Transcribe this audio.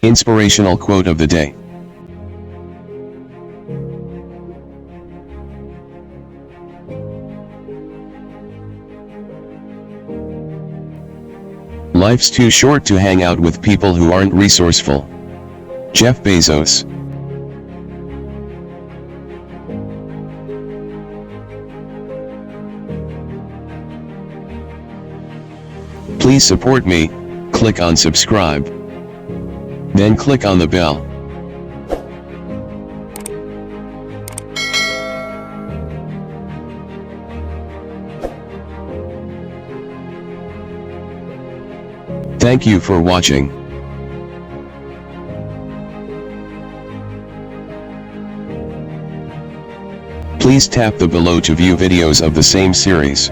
Inspirational quote of the day. Life's too short to hang out with people who aren't resourceful. Jeff Bezos. Please support me. Click on subscribe. Then click on the bell. Thank you for watching. Please tap the below to view videos of the same series.